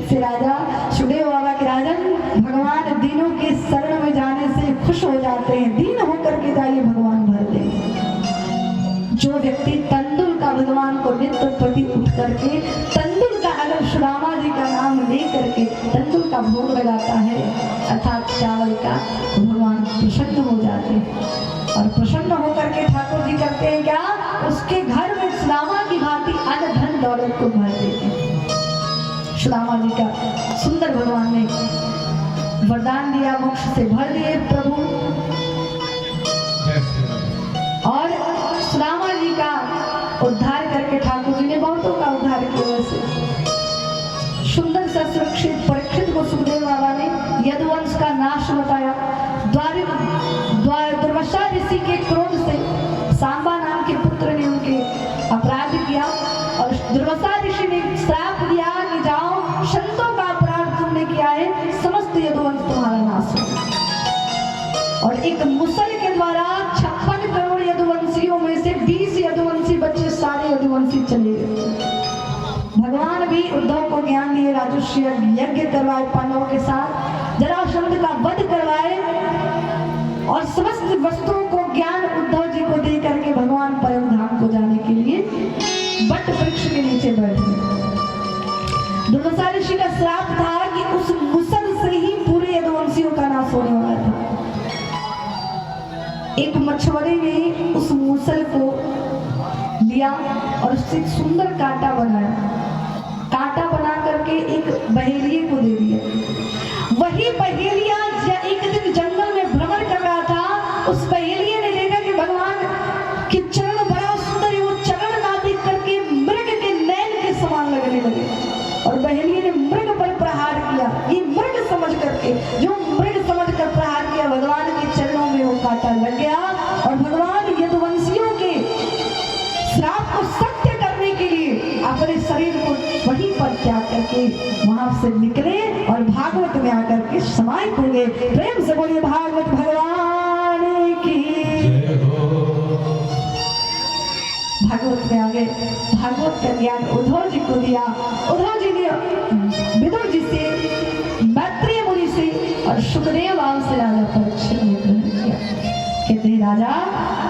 परीक्षित से राजा सुखदेव बाबा के राजन भगवान दीनों के शरण में जाने से खुश हो जाते हैं। दीन होकर के जाइए, भगवान भर देंगे। जो व्यक्ति तंदुल का भगवान को नित्य प्रति उठ करके तंदुल का अगर सुदामा जी का नाम ले करके तंदुल का भोग लगाता है अर्थात चावल का, तो भगवान प्रसन्न हो जाते हैं। और प्रसन्न होकर के ठाकुर जी करते हैं क्या, उसके घर में सुदामा की भांति अन्न धन दौलत को भर देते हैं। सुदामा जी का सुंदर भगवान ने वरदान दिया, मोक्ष से भर दिए प्रभु। और सुदामा जी का उद्धार करके ठाकुर जी ने बहुतों का उद्धार किया। वैसे सुंदर सा सुरक्षित परीक्षित को सुखदेव बाबा ने यदुवंश का नाश बताया। दुर्वासा ऋषि के क्रोध से सांबा नाम के पुत्र ने उनके अपराध किया और दुर्वासा ऋषि ने श्राप दिया कि जाओ, संतों का अपराध तुमने किया है, समस्त यदुवंश तुम्हारा नाश हो। और एक मुसल के द्वारा 56 करोड़ यदुवंशियों में से 20 यदुवंशी बच्चे सारे यदुवंशी चले गए। भगवान भी उद्धव को ज्ञान दिए, राजस्व यज्ञ करवाए पांडवों के साथ, जरासंध का वध करवाए और समस्त वस्तुओं को ज्ञान उद्धव जी को दे करके भगवान परम धाम को जाने के लिए बट वृक्ष के नीचे बैठ गए। दुर्वासा ऋषि का श्राप था कि उस मुसल से ही पूरे यदुवंशियों का नाश होने वाला था। एक मछुआरे ने उस मुसल को लिया और उससे एक सुंदर कांटा बनाया, कांटा बना करके एक बहेलिए को दे दिया। वही बहेलिया एक दिन जंगल में भ्रमण कर रहा था, उस बहेलिए ने देखा कि भगवान के चरण बड़ा सुंदर है, वो चरण ना देख करके मृग के नैन के समान लगने लगे और बहेलिए ने मृग पर प्रहार किया। ये मृग समझ करके, जो मृग समझ कर प्रहार किया, भगवान के चरणों में वो कांटा लग गया और भगवान यदुवंशियों के श्राप को सत्य करने के लिए अपने शरीर को वहीं पर त्याग करके वहां से निकले और भागवत में आकर के समाहित होंगे। प्रेम से बोलिए भागवत भगवान की। भागवत में आगे भागवत का ज्ञान उद्धव जी को दिया। उद्धव जी ने विदुर जी से, मैत्रेय मुनि से और सुखदेव बाबा से राजा परीक्षित ने ग्रहण किया। कहते हैं राजा,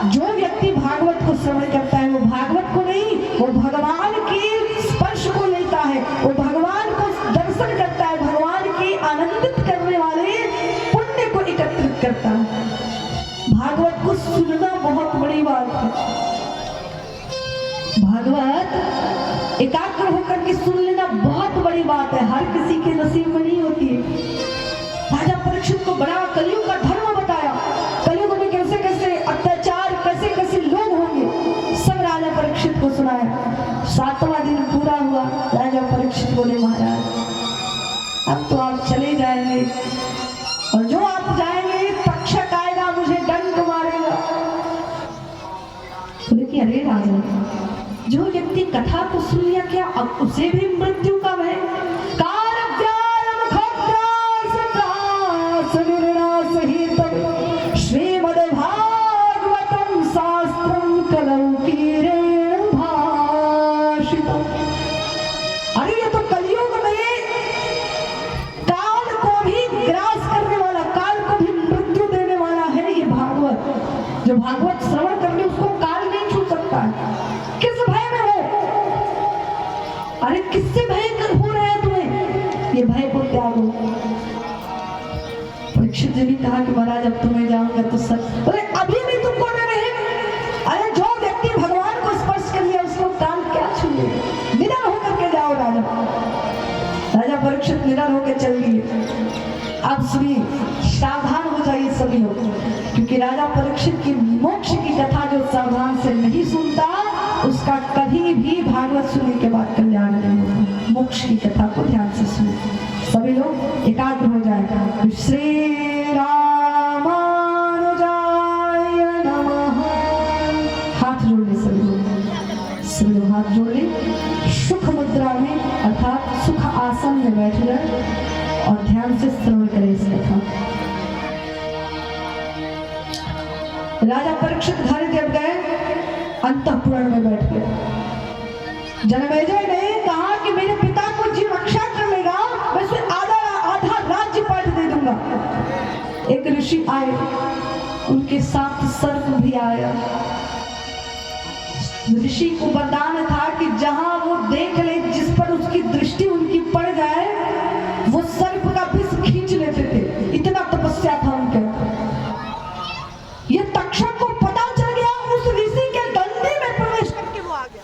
जो व्यक्ति भागवत को श्रवण करता है वो भागवत को नहीं, वो भगवान के स्पर्श को लेता है, वो भगवान को दर्शन करता है, भगवान के आनंदित करने वाले पुण्य को एकत्रित करता है। भागवत को सुनना बहुत बड़ी बात है। भागवत एकाग्र होकर के सुन लेना बहुत बड़ी बात है, हर किसी के नसीब में नहीं होती है। राजा परीक्षित को बड़ा कलयुग का धर्म बताया, कलयुग में कैसे कैसे अत्याचार, कैसे कैसे लोग होंगे, सब राजा परीक्षित को सुनाया। 7वां दिन पूरा हुआ, राजा परीक्षित बोले महाराज अब तो आप चले जाएंगे और जो आप जाएंगे तक्षक आएगा, मुझे डंक मारेगा। बोले कि अरे राजा, जो व्यक्ति कथा को सुन लिया क्या अब उसे भी मृत्यु का भय? श्रीमद्भागवतम शास्त्रम कलौकीरेण भाषितम्। अरे ये तो कलयुग में काल को भी ग्रास करने वाला, काल को भी मृत्यु देने वाला है ये भागवत। जो भागवत श्रवण करने उसको काल नहीं छू सकता है। किस भय में हो? अरे किससे भय हो रहा है तुम्हें? ये भय को त्यागो। परीक्षित जी ने कहा कि महाराज अब तो मैं जाऊंगा तो सच। बोले अभी भी तुमको न रहे। अरे जो व्यक्ति भगवान को स्पर्श कर लिया उसको काल क्या छूए? निडर होकर के जाओ राजा। राजा परीक्षित निडर होकर चल दिए। अब सुनिए, सावधान हो जाइए सभी लोग, क्योंकि राजा परीक्षित की मोक्ष की कथा जो सावधान से नहीं सुनता उसका कभी भी भागवत सुनने के बाद कल्याण नहीं होता। मोक्ष की कथा को ध्यान से सुनो। सभी लोग एकाग्र हो जाएगा। श्री रामानुजाय नमः। हाथ जोड़ ले सभी लोग हाथ जोड़ ले। सुख मुद्रा में अर्थात सुख आसन में बैठ जाए और ध्यान से श्रवण करें इस कथा। राजा परीक्षित घर जब गए अंतःपुर में बैठ गए। जनमेजय ने कहा कि मेरे पिता को जीव रक्षा कर लेगा आए, उनके साथ सर्प भी आया। ऋषि को वरदान था कि जहां वो देख ले, जिस पर उसकी दृष्टि उनकी पड़ जाए, वो सर्प का विष खींच लेते थे। इतना तपस्या था उनके। ये तक्षक को पता चल गया, उस ऋषि के डंडे में प्रवेश करके वो आ गया।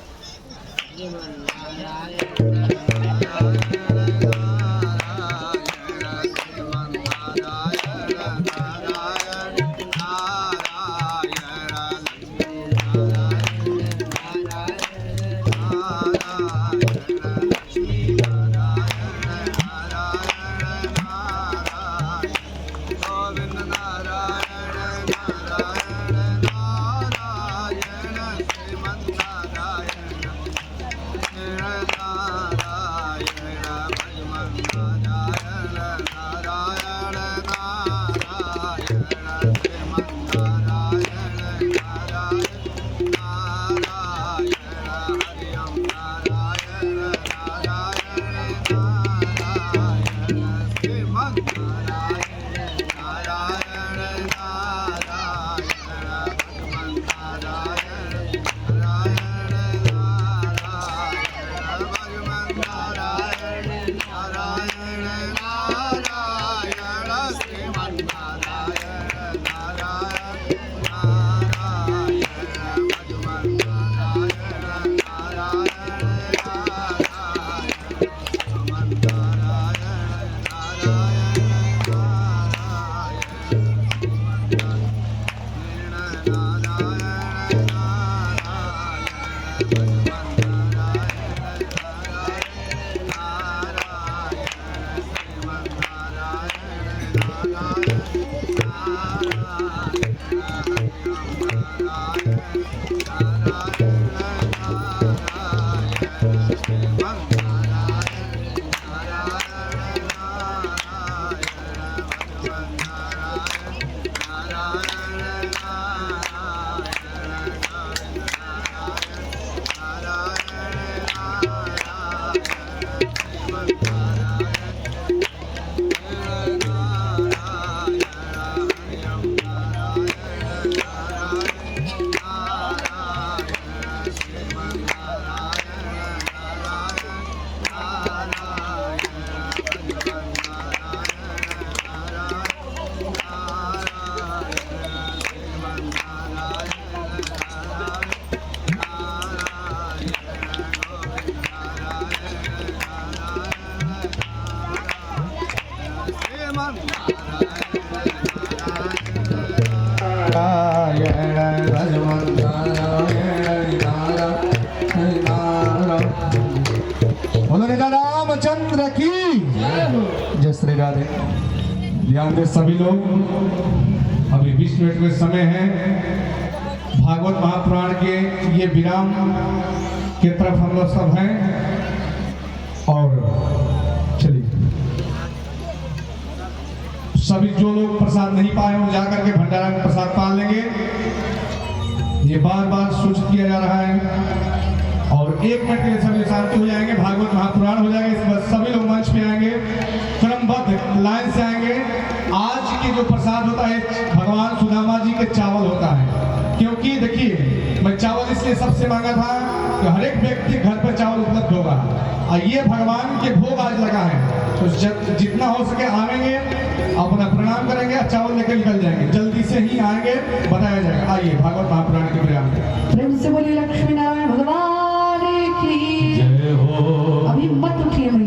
रामचंद्र की जय श्री राधे। ध्यान दे सभी लोग, अभी 20 मिनट में समय है। भागवत महापुराण के ये विराम की तरफ हम लोग सब हैं। और चलिए, सभी जो लोग प्रसाद नहीं पाए वो जाकर के भंडारा में प्रसाद पा लेंगे। ये बार बार सूचित किया जा रहा है। और 1 मिनट के लिए सभी शांति हो जाएंगे, भागवत महापुराण हो जाएगा। इसके बाद सभी लोग मंच पे आएंगे, क्रमबद्ध लाइन से आएंगे। आज की जो प्रसाद होता है भगवान सुदामा जी के चावल होता है। क्योंकि देखिए, मैं चावल इसलिए सबसे मांगा था कि हर एक व्यक्ति घर पर चावल उपलब्ध होगा, और ये भगवान के भोग आज लगा है। तो जितना हो सके आवेंगे, अपना प्रणाम करेंगे और चावल लेकर निकल जाएंगे। जल्दी से ही आएंगे, बताया जाएगा। आइए भागवत महापुराण के विराम। प्रेम से बोलिए लक्ष्मी नारायण भगवान की जय हो। अभी मत उठिए।